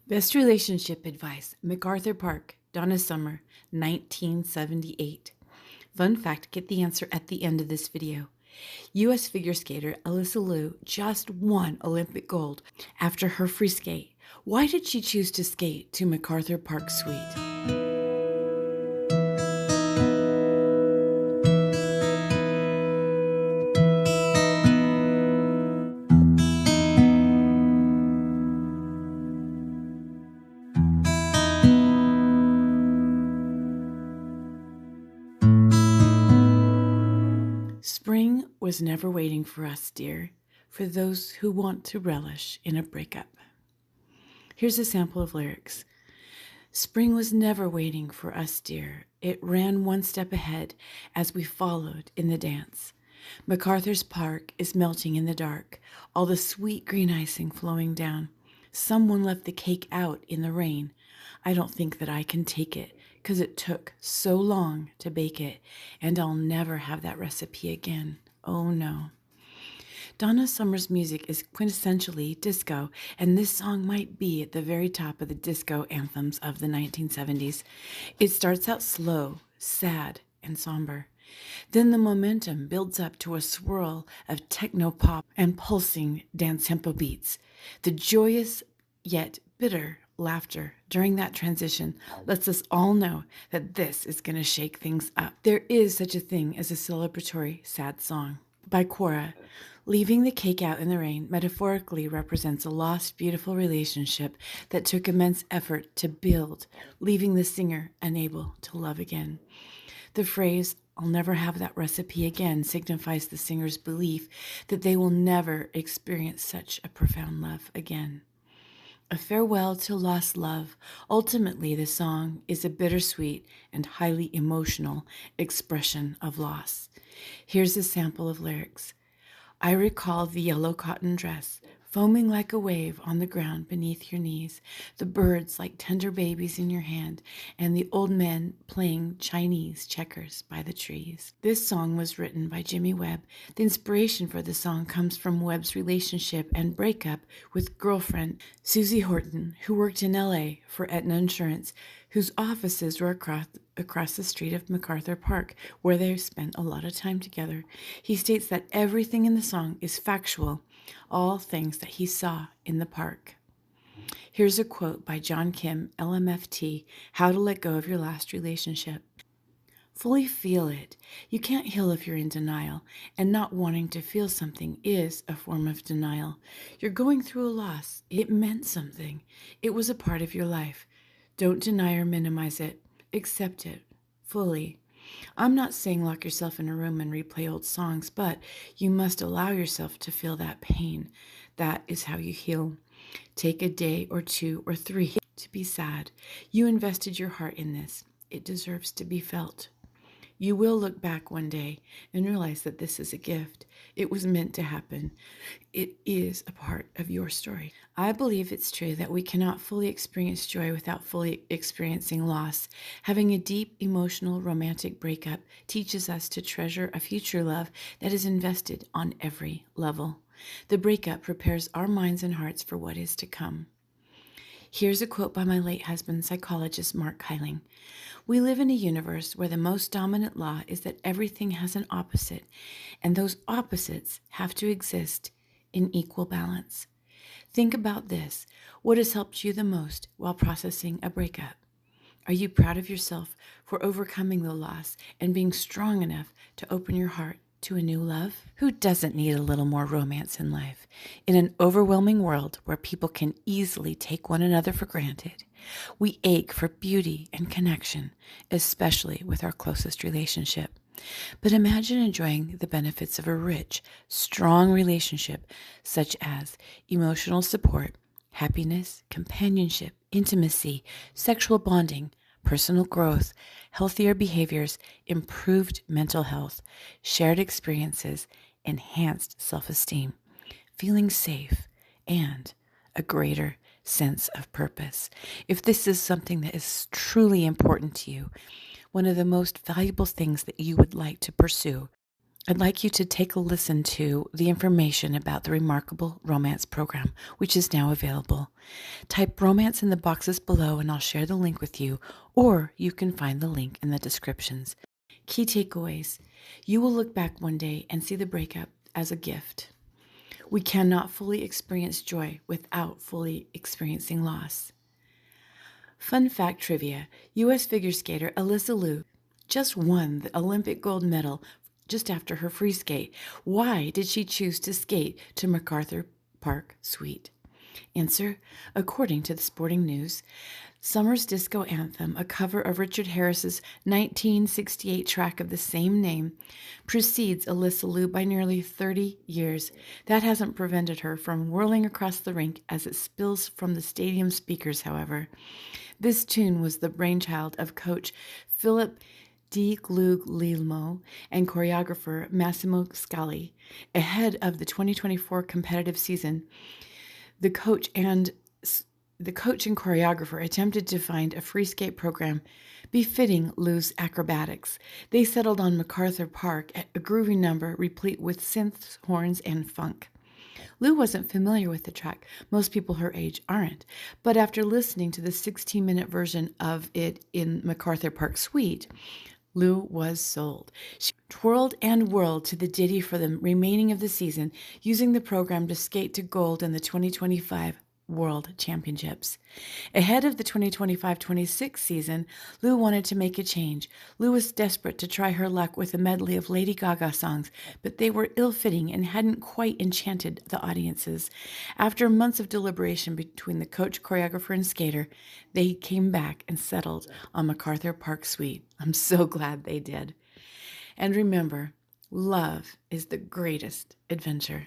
Best Relationship Advice, MacArthur Park, Donna Summer, 1978. Fun fact, get the answer at the end of this video. U.S. figure skater Alyssa Liu just won Olympic gold after her free skate. Why did she choose to skate to MacArthur Park Suite? Spring was never waiting for us, dear, for those who want to relish in a breakup. Here's a sample of lyrics. Spring was never waiting for us, dear. It ran one step ahead as we followed in the dance. MacArthur's Park is melting in the dark, all the sweet green icing flowing down. Someone left the cake out in the rain. I don't think that I can take it, 'cause it took so long to bake it, and I'll never have that recipe again. Oh no. Donna Summer's music is quintessentially disco, and this song might be at the very top of the disco anthems of the 1970s. It starts out slow, sad, and somber. Then the momentum builds up to a swirl of techno-pop and pulsing dance tempo beats. The joyous yet bitter laughter during that transition lets us all know that this is going to shake things up. There is such a thing as a celebratory sad song. By Quora, leaving the cake out in the rain metaphorically represents a lost, beautiful relationship that took immense effort to build, leaving the singer unable to love again. The phrase, "I'll never have that recipe again," signifies the singer's belief that they will never experience such a profound love again. A farewell to lost love. Ultimately, the song is a bittersweet and highly emotional expression of loss. Here's a sample of lyrics. I recall the yellow cotton dress, foaming like a wave on the ground beneath your knees, the birds like tender babies in your hand, and the old men playing Chinese checkers by the trees. This song was written by Jimmy Webb. The inspiration for the song comes from Webb's relationship and breakup with girlfriend Susie Horton, who worked in LA for Aetna Insurance, whose offices were across the street of MacArthur Park, where they spent a lot of time together. He states that everything in the song is factual, all things that he saw in the park. Here's a quote by John Kim, LMFT, How to Let Go of Your Last Relationship. Fully feel it. You can't heal if you're in denial, and not wanting to feel something is a form of denial. You're going through a loss. It meant something. It was a part of your life. Don't deny or minimize it. Accept it fully. I'm not saying lock yourself in a room and replay old songs, but you must allow yourself to feel that pain. That is how you heal. Take a day or two or three to be sad. You invested your heart in this. It deserves to be felt. You will look back one day and realize that this is a gift. It was meant to happen. It is a part of your story. I believe it's true that we cannot fully experience joy without fully experiencing loss. Having a deep, emotional, romantic breakup teaches us to treasure a future love that is invested on every level. The breakup prepares our minds and hearts for what is to come. Here's a quote by my late husband, psychologist Mark Kyling. We live in a universe where the most dominant law is that everything has an opposite, and those opposites have to exist in equal balance. Think about this. What has helped you the most while processing a breakup? Are you proud of yourself for overcoming the loss and being strong enough to open your heart to a new love? Who doesn't need a little more romance in life? In an overwhelming world where people can easily take one another for granted, we ache for beauty and connection, especially with our closest relationship. But imagine enjoying the benefits of a rich, strong relationship, such as emotional support, happiness, companionship, intimacy, sexual bonding, personal growth, healthier behaviors, improved mental health, shared experiences, enhanced self-esteem, feeling safe, and a greater sense of purpose. If this is something that is truly important to you, one of the most valuable things that you would like to pursue, I'd like you to take a listen to the information about the Remarkable Romance Program, which is now available. Type romance in the boxes below and I'll share the link with you, or you can find the link in the descriptions. Key takeaways. You will look back one day and see the breakup as a gift. We cannot fully experience joy without fully experiencing loss. Fun fact trivia. U.S. figure skater Alyssa Liu just won the Olympic gold medal just after her free skate. Why did she choose to skate to MacArthur Park Suite? Answer. According to the Sporting News, Summer's disco anthem, a cover of Richard Harris's 1968 track of the same name, precedes Alyssa Liu by nearly 30 years. That hasn't prevented her from whirling across the rink as it spills from the stadium speakers, however. This tune was the brainchild of coach Philip DiGuglielmo and choreographer Massimo Scali. Ahead of the 2024 competitive season, the coach and choreographer attempted to find a free skate program befitting Liu's acrobatics. They settled on MacArthur Park, a groovy number replete with synths, horns, and funk. Liu wasn't familiar with the track. Most people her age aren't. But after listening to the 16-minute version of it in MacArthur Park Suite, Liu was sold. She twirled and whirled to the ditty for the remaining of the season, using the program to skate to gold in the 2025 World Championships. Ahead of the 2025-26 season, Liu wanted to make a change. Liu was desperate to try her luck with a medley of Lady Gaga songs, but they were ill-fitting and hadn't quite enchanted the audiences. After months of deliberation between the coach, choreographer, and skater, they came back and settled on MacArthur Park Suite. I'm so glad they did. And remember, love is the greatest adventure.